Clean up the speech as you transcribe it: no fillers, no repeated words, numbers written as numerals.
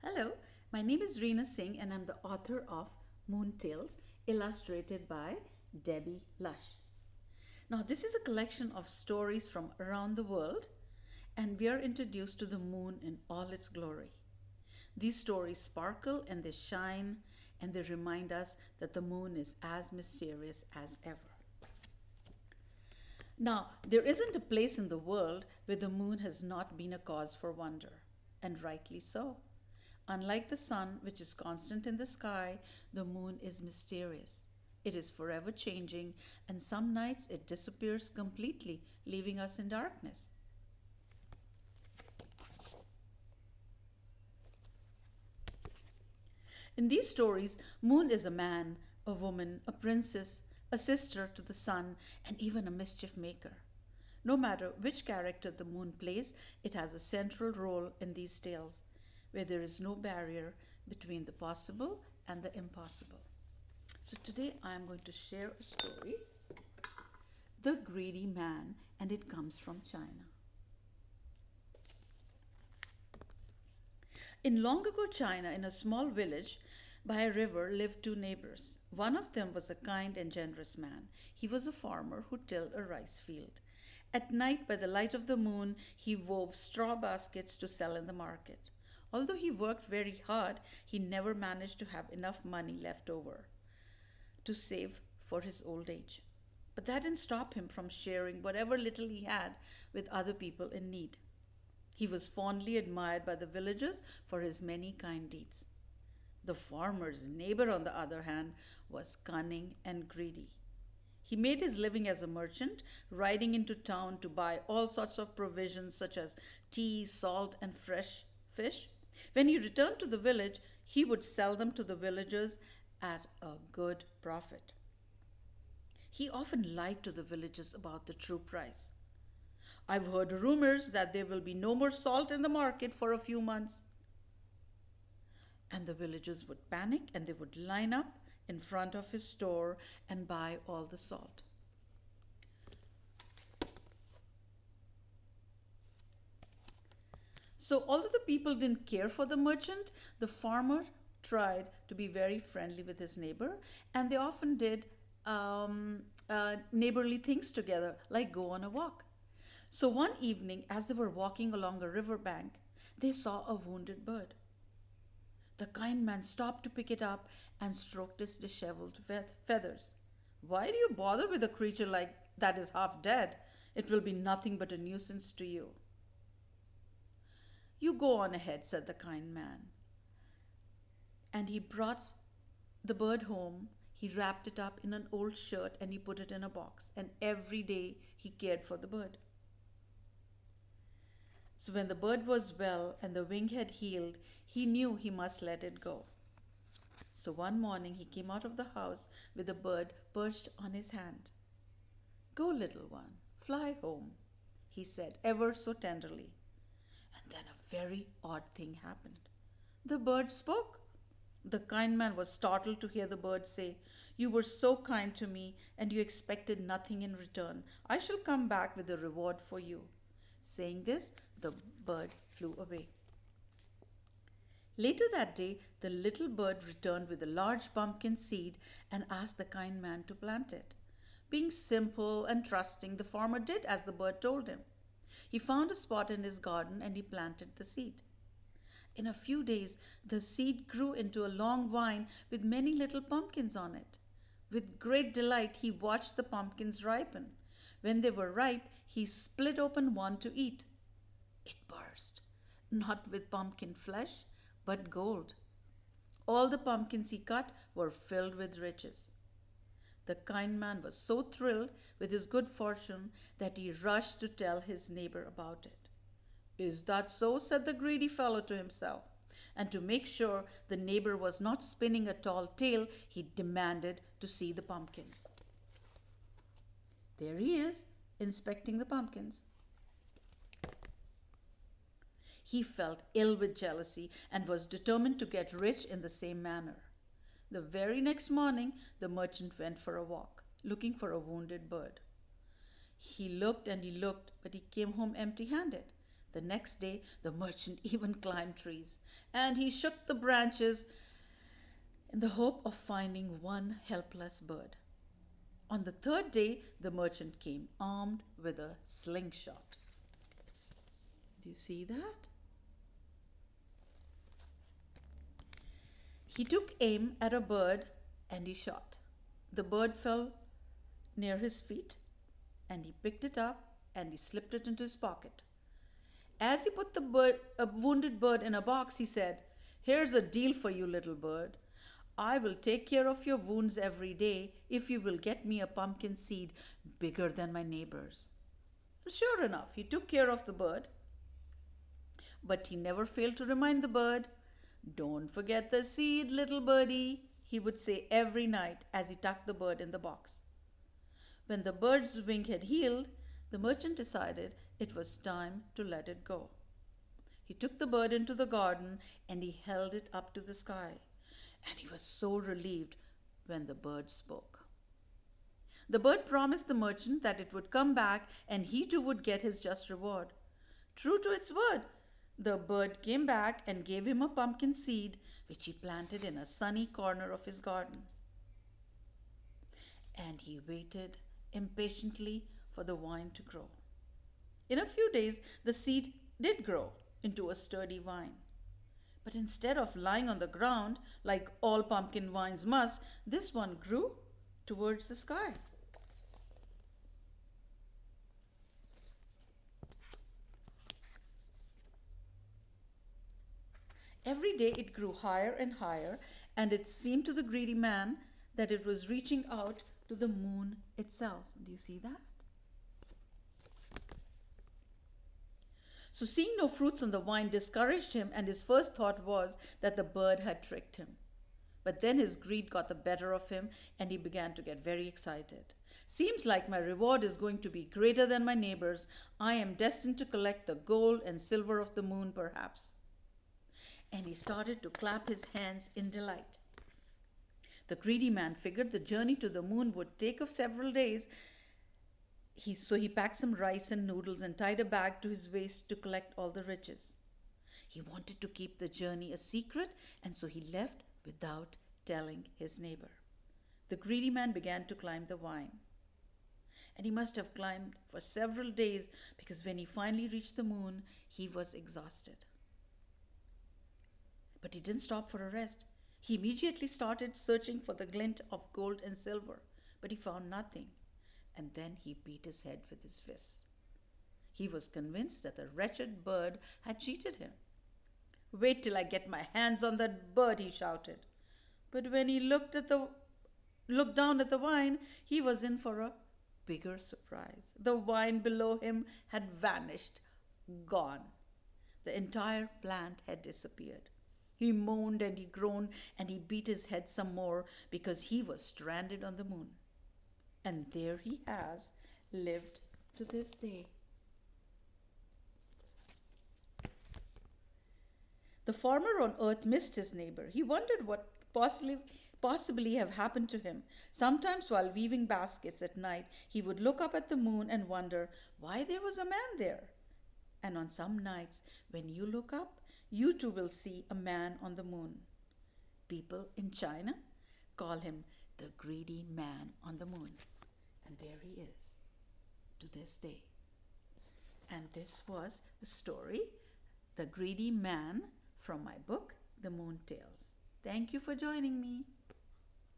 Hello, my name is Rina Singh and I'm the author of Moon Tales, illustrated by Debbie Lush. Now, this is a collection of stories from around the world, and we are introduced to the moon in all its glory. These stories sparkle and they shine, and they remind us that the moon is as mysterious as ever. Now, there isn't a place in the world where the moon has not been a cause for wonder, and rightly so. Unlike the sun, which is constant in the sky, the moon is mysterious. It is forever changing, and some nights it disappears completely, leaving us in darkness. In these stories, Moon is a man, a woman, a princess, a sister to the sun, and even a mischief maker. No matter which character the moon plays, it has a central role in these tales, where there is no barrier between the possible and the impossible. So today I am going to share a story, The Greedy Man, and it comes from China. In long ago China, in a small village by a river, lived two neighbors. One of them was a kind and generous man. He was a farmer who tilled a rice field. At night, by the light of the moon, he wove straw baskets to sell in the market. Although he worked very hard, he never managed to have enough money left over to save for his old age. But that didn't stop him from sharing whatever little he had with other people in need. He was fondly admired by the villagers for his many kind deeds. The farmer's neighbor, on the other hand, was cunning and greedy. He made his living as a merchant, riding into town to buy all sorts of provisions such as tea, salt, and fresh fish. When he returned to the village, he would sell them to the villagers at a good profit. He often lied to the villagers about the true price. I've heard rumors that there will be no more salt in the market for a few months. And the villagers would panic and they would line up in front of his store and buy all the salt. So, although the people didn't care for the merchant, the farmer tried to be very friendly with his neighbor, and they often did neighborly things together, like go on a walk. So, one evening, as they were walking along a river bank, they saw a wounded bird. The kind man stopped to pick it up and stroked its disheveled feathers. Why do you bother with a creature like that is half dead? It will be nothing but a nuisance to you. You go on ahead, said the kind man. And he brought the bird home. He wrapped it up in an old shirt and he put it in a box. And every day he cared for the bird. So when the bird was well and the wing had healed, he knew he must let it go. So one morning he came out of the house with the bird perched on his hand. Go, little one, fly home, he said ever so tenderly. And then a very odd thing happened. The bird spoke. The kind man was startled to hear the bird say, You were so kind to me, and you expected nothing in return. I shall come back with a reward for you. Saying this, the bird flew away. Later that day, the little bird returned with a large pumpkin seed and asked the kind man to plant it. Being simple and trusting, the farmer did as the bird told him. He found a spot in his garden and he planted the seed. In a few days, the seed grew into a long vine with many little pumpkins on it. With great delight, he watched the pumpkins ripen. When they were ripe, he split open one to eat. It burst, not with pumpkin flesh, but gold. All the pumpkins he cut were filled with riches. The kind man was so thrilled with his good fortune that he rushed to tell his neighbor about it. Is that so? Said the greedy fellow to himself. And to make sure the neighbor was not spinning a tall tale, he demanded to see the pumpkins. There he is, inspecting the pumpkins. He felt ill with jealousy and was determined to get rich in the same manner. The very next morning, the merchant went for a walk, looking for a wounded bird. He looked and he looked, but he came home empty handed. The next day the merchant even climbed trees, and he shook the branches in the hope of finding one helpless bird. On the third day the merchant came armed with a slingshot. Do you see that? He took aim at a bird and he shot. The bird fell near his feet and he picked it up and he slipped it into his pocket. As he put a wounded bird in a box, he said, "Here's a deal for you, little bird. I will take care of your wounds every day if you will get me a pumpkin seed bigger than my neighbor's." Sure enough, he took care of the bird, but he never failed to remind the bird, "Don't forget the seed, little birdie," he would say every night as he tucked the bird in the box. When the bird's wing had healed, the merchant decided it was time to let it go. He took the bird into the garden and he held it up to the sky. And he was so relieved when the bird spoke. The bird promised the merchant that it would come back and he too would get his just reward. True to its word, the bird came back and gave him a pumpkin seed which he planted in a sunny corner of his garden. And he waited impatiently for the vine to grow. In a few days, the seed did grow into a sturdy vine. But instead of lying on the ground, like all pumpkin vines must, this one grew towards the sky. Every day it grew higher and higher, and it seemed to the greedy man that it was reaching out to the moon itself. Do you see that? So, seeing no fruits on the vine discouraged him, and his first thought was that the bird had tricked him. But then his greed got the better of him, and he began to get very excited. "Seems like my reward is going to be greater than my neighbor's. I am destined to collect the gold and silver of the moon, perhaps." And he started to clap his hands in delight. The greedy man figured the journey to the moon would take several days, so he packed some rice and noodles and tied a bag to his waist to collect all the riches. He wanted to keep the journey a secret, and so he left without telling his neighbor. The greedy man began to climb the vine. And he must have climbed for several days because when he finally reached the moon, he was exhausted. But he didn't stop for a rest. He immediately started searching for the glint of gold and silver, but he found nothing. And then he beat his head with his fists. He was convinced that the wretched bird had cheated him. "Wait till I get my hands on that bird," he shouted. But when he looked down at the vine, he was in for a bigger surprise. The vine below him had vanished, gone. The entire plant had disappeared. He moaned and he groaned and he beat his head some more because he was stranded on the moon. And there he has lived to this day. The farmer on earth missed his neighbor. He wondered what possibly have happened to him. Sometimes while weaving baskets at night, he would look up at the moon and wonder why there was a man there. And on some nights, when you look up, you too will see a man on the moon. People in China call him the greedy man on the moon. And there he is to this day. And this was the story, The Greedy Man, from my book, The Moon Tales. Thank you for joining me.